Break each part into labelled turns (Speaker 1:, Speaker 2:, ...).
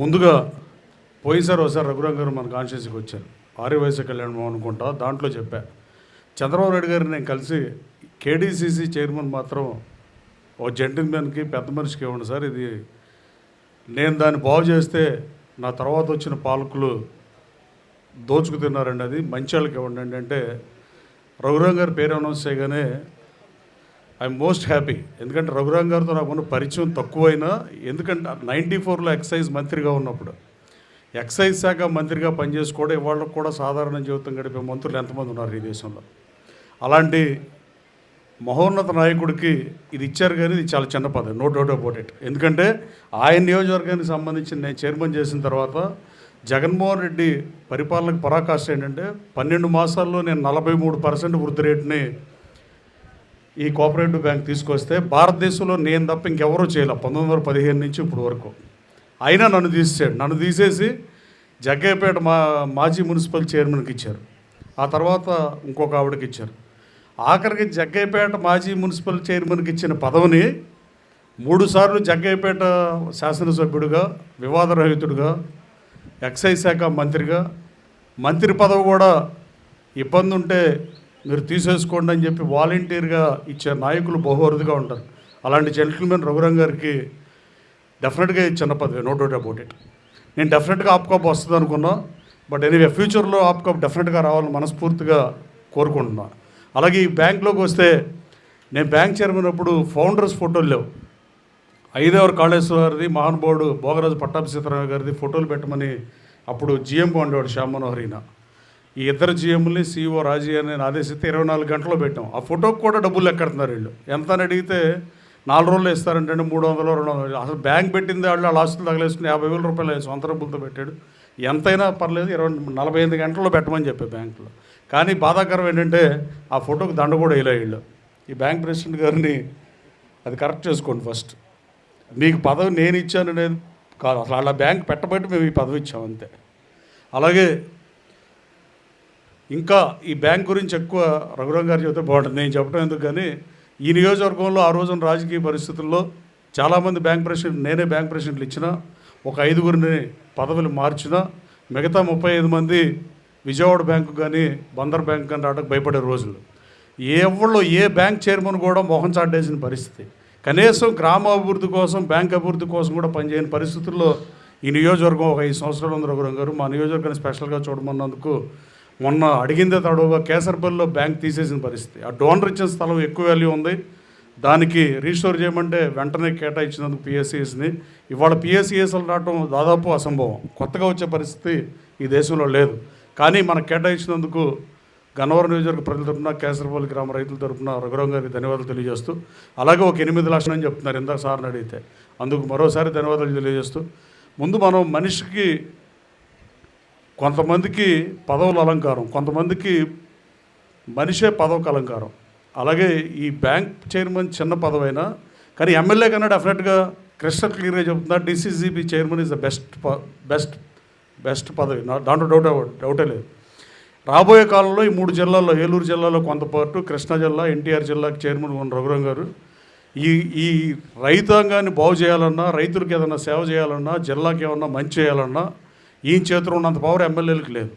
Speaker 1: ముందుగా పోయినసారి ఒకసారి రఘురామ్ గారు మన కాన్స్టిట్యూన్సీకి వచ్చారు, ఆర్యవైశ్య కళ్యాణం అనుకుంటా. దాంట్లో చెప్పా, చంద్రబాబు నాయుడు గారిని నేను కలిసి కేడీసీసీ చైర్మన్ మాత్రం ఓ జెంటిల్మెన్కి పెద్ద మనిషికి ఇవ్వండి సార్, ఇది నేను దాన్ని బాగు చేస్తే నా తర్వాత వచ్చిన పాలకులు దోచుకు తిన్నారండి, అది మంచి వాళ్ళకి ఇవ్వండి అంటే రఘురామ్ గారి పేరు అనౌన్స్ చేయగానే ఐఎమ్ మోస్ట్ హ్యాపీ. ఎందుకంటే రఘురామ్ గారితో నాకున్న పరిచయం తక్కువైనా, ఎందుకంటే 94లో ఎక్సైజ్ మంత్రిగా ఉన్నప్పుడు ఎక్సైజ్ శాఖ మంత్రిగా పనిచేసుకోవడం ఇవాళకు కూడా సాధారణ జీవితం గడిపే మంత్రులు ఎంతమంది ఉన్నారు ఈ దేశంలో. అలాంటి మహోన్నత నాయకుడికి ఇది ఇచ్చారు, కానీ ఇది చాలా చిన్న పదవి, నో డౌట్ అబౌట్ ఇట్. ఎందుకంటే ఆయన నియోజకవర్గానికి సంబంధించి నేను చైర్మన్ చేసిన తర్వాత జగన్మోహన్ రెడ్డి పరిపాలనకు పరాకాష్ట ఏంటంటే 12 మాసాల్లో నేను 43% వృద్ధి రేటుని ఈ కోఆపరేటివ్ బ్యాంక్ తీసుకొస్తే భారతదేశంలో నేను తప్ప ఇంకెవరూ చేయలే 1915 నుంచి ఇప్పుడు వరకు. అయినా నన్ను తీసేసాడు. నన్ను తీసేసి జగ్గయ్యపేట మాజీ మున్సిపల్ చైర్మన్కి ఇచ్చారు, ఆ తర్వాత ఇంకొక ఆవిడకి ఇచ్చారు. ఆఖరికి జగ్గయ్యపేట మాజీ మున్సిపల్ చైర్మన్కి ఇచ్చిన పదవిని 3 సార్లు జగ్గయ్యపేట శాసనసభ్యుడిగా, వివాదరహితుడిగా, ఎక్సైజ్ శాఖ మంత్రిగా, మంత్రి పదవి కూడా ఇబ్బంది ఉంటే మీరు తీసేసుకోండి అని చెప్పి వాలంటీర్గా ఇచ్చే నాయకులు బహువరుదుగా ఉంటారు. అలాంటి జెంటిల్మెన్ రఘురామ్ గారికి డెఫినెట్గా చిన్న పదవి, నో డౌట్ అబౌట్ ఇట్. నేను డెఫినెట్గా ఆప్కాప్ వస్తుంది అనుకున్నా, బట్ ఎనీవే ఫ్యూచర్లో ఆప్కాప్ డెఫినెట్గా రావాలని మనస్ఫూర్తిగా కోరుకుంటున్నా. అలాగే ఈ బ్యాంక్లోకి వస్తే, నేను బ్యాంక్ చైర్మన్ అప్పుడు ఫౌండర్స్ ఫోటోలు లేవు. ఐదేవర్ కాళేశ్వర గారిది, మహానుభావుడు భోగరాజు పట్టాభి సీతారామయ్య గారిది ఫోటోలు పెట్టమని అప్పుడు జిఎంగా ఉండేవాడు శ్యామ్ మనోహర్ ఈయన. ఈ ఇద్దరు జిఎంని సీఈఓ రాజీ అని ఆదేశిస్తే 24 గంటల్లో పెట్టాం. ఆ ఫోటోకి కూడా డబ్బులు ఎక్కడుతున్నారు వీళ్ళు. ఎంత అని అడిగితే 4 రోజులు ఇస్తారంటే 300, 200. అసలు బ్యాంక్ పెట్టింది వాళ్ళు ఆస్తులు తగలేసుకుని 50,000 రూపాయలు సొంత డబ్బులతో పెట్టాడు. ఎంతైనా పర్లేదు 45 గంటల్లో పెట్టమని చెప్పే బ్యాంకులో. కానీ బాధాకరం ఏంటంటే ఆ ఫోటోకి దండ కూడా వేయలే వీళ్ళు. ఈ బ్యాంక్ ప్రెసిడెంట్ గారిని అది కరెక్ట్ చేసుకోండి ఫస్ట్. మీకు పదవి నేను ఇచ్చాను అనేది కాదు, అసలు అలా బ్యాంక్ పెట్టబట్టి మేము ఈ పదవి ఇచ్చాం అంతే. అలాగే ఇంకా ఈ బ్యాంక్ గురించి ఎక్కువ రఘురామ్ గారు చెబితే బాగుంటుంది, నేను చెప్పడం ఎందుకు. కానీ ఈ నియోజకవర్గంలో ఆ రోజున రాజకీయ పరిస్థితుల్లో చాలామంది బ్యాంక్ ప్రెసిడెంట్, నేనే బ్యాంక్ ప్రెసిడెంట్లు ఇచ్చిన, ఒక 5గురిని పదవులు మార్చిన, మిగతా 35 మంది విజయవాడ బ్యాంకు కానీ బందర్ బ్యాంక్ కానీ రావడానికి భయపడే రోజులు. ఎవళ్ళు ఏ బ్యాంక్ చైర్మన్ కూడా మొహం చాటేసిన పరిస్థితి. కనీసం గ్రామ అభివృద్ధి కోసం, బ్యాంక్ అభివృద్ధి కోసం కూడా పనిచేయని పరిస్థితుల్లో ఈ నియోజకవర్గం ఒక 5 సంవత్సరాలు ఉంది. రఘురామ్ గారు మా నియోజకవర్గాన్ని స్పెషల్గా చూడమన్నందుకు మొన్న అడిగిందే తడవుగా కేసర్పల్లిలో బ్యాంక్ తీసేసిన పరిస్థితి. ఆ డోనర్ ఇచ్చిన స్థలం ఎక్కువ వాల్యూ ఉంది, దానికి రీస్టోర్ చేయమంటే వెంటనే కేటాయించినందుకు పిఎస్సిఎస్ని. ఇవాళ పిఎస్సిఎస్లు రావడం దాదాపు అసంభవం, కొత్తగా వచ్చే పరిస్థితి ఈ దేశంలో లేదు. కానీ మనకు కేటాయించినందుకు గన్నవరం నియోజకవర్గ ప్రజల తరఫున, కేసరపల్లి గ్రామ రైతుల తరఫున రఘురామ్ గారికి ధన్యవాదాలు తెలియజేస్తూ, అలాగే ఒక 8 లక్షలు అని చెప్తున్నారు ఇందాక సార్ని అడిగితే, అందుకు మరోసారి ధన్యవాదాలు తెలియజేస్తూ, ముందు మనం మనిషికి కొంతమందికి పదవుల అలంకారం, కొంతమందికి మనిషే పదవికి అలంకారం. అలాగే ఈ బ్యాంక్ చైర్మన్ చిన్న పదవైనా కానీ ఎమ్మెల్యే కన్నా డెఫినెట్గా క్రిస్టల్ క్లియర్గా చెప్తున్నా, DCCB chairman is the best పదవి, దాంట్లో డౌటే లేదు. రాబోయే కాలంలో ఈ 3 జిల్లాల్లో, ఏలూరు జిల్లాలో కొంత పాటు, కృష్ణా జిల్లా, ఎన్టీఆర్ జిల్లాకి చైర్మన్ ఉన్న రఘురామ్ గారు ఈ రైతాంగాన్ని బాగు చేయాలన్నా, రైతులకు ఏదైనా సేవ చేయాలన్నా, జిల్లాకి ఏమన్నా మంచి చేయాలన్నా ఈయన చేతిలో ఉన్నంత పవర్ ఎమ్మెల్యేలకు లేదు.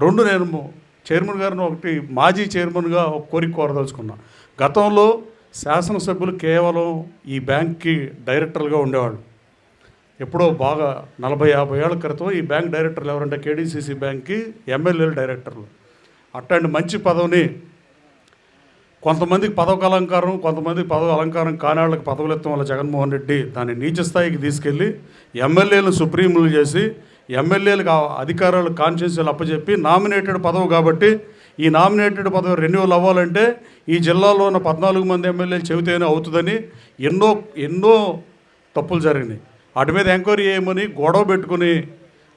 Speaker 1: 2, నేను చైర్మన్ గారిని ఒకటి మాజీ చైర్మన్గా ఒక కోరిక కోరదలుచుకున్నా. గతంలో శాసనసభ్యులు కేవలం ఈ బ్యాంక్కి డైరెక్టర్లుగా ఉండేవాళ్ళు. ఎప్పుడో బాగా 40-50 ఏళ్ల క్రితం ఈ బ్యాంక్ డైరెక్టర్లు ఎవరంటే కేడీసీసీ బ్యాంక్కి ఎమ్మెల్యేలు డైరెక్టర్లు. అట్లాంటి మంచి పదవిని కొంతమందికి పదవి అలంకారం, కొంతమందికి పదవి అలంకారం కాని వాళ్ళకి పదవులు ఎత్తడం వల్ల జగన్మోహన్ రెడ్డి దాన్ని నీచ స్థాయికి తీసుకెళ్ళి ఎమ్మెల్యేలను సుప్రీంలు చేసి, ఎమ్మెల్యేలకు అధికారాలు కాన్స్టిట్యూన్సీలు అప్పచెప్పి నామినేటెడ్ పదవి కాబట్టి ఈ నామినేటెడ్ పదవి రెన్యువల్ అవ్వాలంటే ఈ జిల్లాలో ఉన్న 14 మంది ఎమ్మెల్యేలు చెబితేనే అవుతుందని ఎన్నో తప్పులు జరిగినాయి. వాటి మీద ఎంక్వైరీ చేయమని గొడవ పెట్టుకుని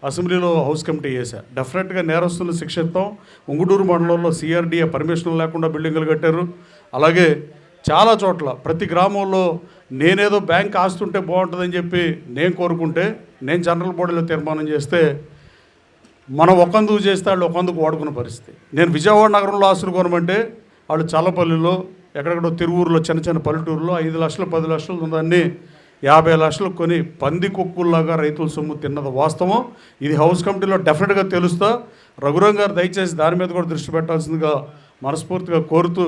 Speaker 1: అసెంబ్లీలో హౌస్ కమిటీ చేశా. డెఫినెట్గా నేరస్తులను శిక్షిస్తాం. ఉంగుటూరు మండలంలో సిఆర్డీఏ పర్మిషన్ లేకుండా బిల్డింగులు కట్టారు. అలాగే చాలా చోట్ల ప్రతి గ్రామంలో నేనేదో బ్యాంక్ ఆస్తుంటే బాగుంటుందని చెప్పి నేను కోరుకుంటే, నేను జనరల్ బాడీలో తీర్మానం చేస్తే మనం ఒకందుకు చేస్తే వాళ్ళు ఒకందుకు వాడుకున్న పరిస్థితి. నేను విజయవాడ నగరంలో ఆస్తులు కొనమంటే వాళ్ళు చల్లపల్లిలో, ఎక్కడెక్కడో తిరువూరులో, చిన్న పల్లెటూరులో 5 లక్షలు 10 లక్షలు దాన్ని 50 లక్షలు కొని పంది కుక్కుల్లాగా రైతుల సొమ్ము తిన్నది వాస్తవం. ఇది హౌస్ కమిటీలో డెఫినెట్గా తెలుస్తా. రఘురాం గారు దయచేసి దాని మీద కూడా దృష్టి పెట్టాల్సిందిగా మనస్ఫూర్తిగా కోరుతూ